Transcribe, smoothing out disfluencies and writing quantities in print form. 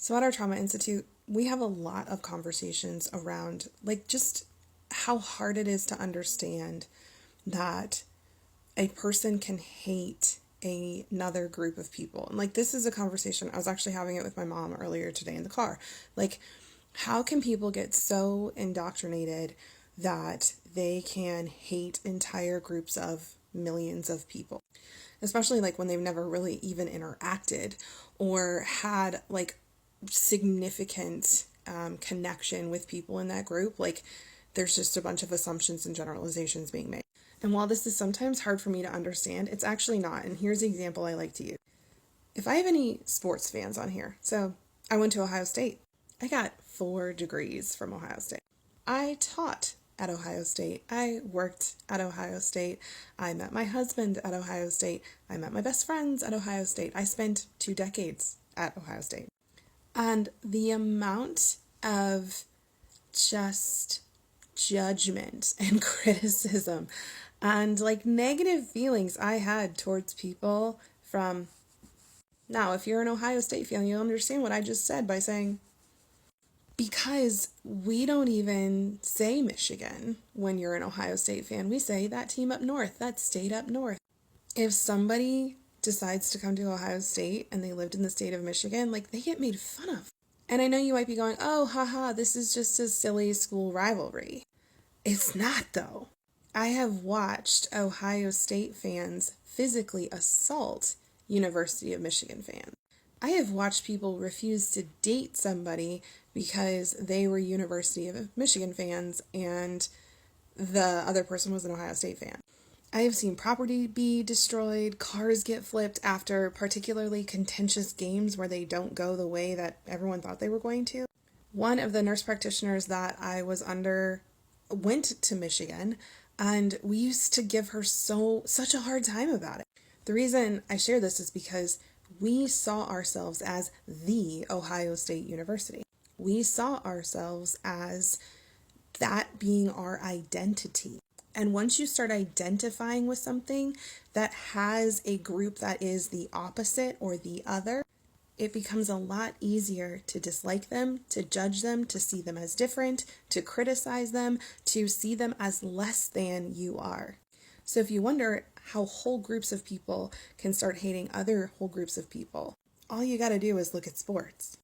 So at our Trauma Institute, we have a lot of conversations around just how hard it is to understand that a person can hate another group of people. And this is a conversation, I was actually having it with my mom earlier today in the car. How can people get so indoctrinated that they can hate entire groups of millions of people? Especially when they've never really even interacted or had significant connection with people in that group. There's just a bunch of assumptions and generalizations being made. And while this is sometimes hard for me to understand, it's actually not. And here's the example I like to use. If I have any sports fans on here, so I went to Ohio State. I got 4 degrees from Ohio State. I taught at Ohio State. I worked at Ohio State. I met my husband at Ohio State. I met my best friends at Ohio State. I spent 2 decades at Ohio State. And the amount of just judgment and criticism and negative feelings I had towards people from, now if you're an Ohio State fan, you'll understand what I just said by saying, because we don't even say Michigan when you're an Ohio State fan. We say that team up north, that state up north. If somebody decides to come to Ohio State and they lived in the state of Michigan, they get made fun of. And I know you might be going, oh, haha, this is just a silly school rivalry. It's not, though. I have watched Ohio State fans physically assault University of Michigan fans. I have watched people refuse to date somebody because they were University of Michigan fans and the other person was an Ohio State fan. I have seen property be destroyed, cars get flipped after particularly contentious games where they don't go the way that everyone thought they were going to. One of the nurse practitioners that I was under went to Michigan, and we used to give her such a hard time about it. The reason I share this is because we saw ourselves as the Ohio State University. We saw ourselves as that being our identity. And once you start identifying with something that has a group that is the opposite or the other, it becomes a lot easier to dislike them, to judge them, to see them as different, to criticize them, to see them as less than you are. So if you wonder how whole groups of people can start hating other whole groups of people, all you got to do is look at sports.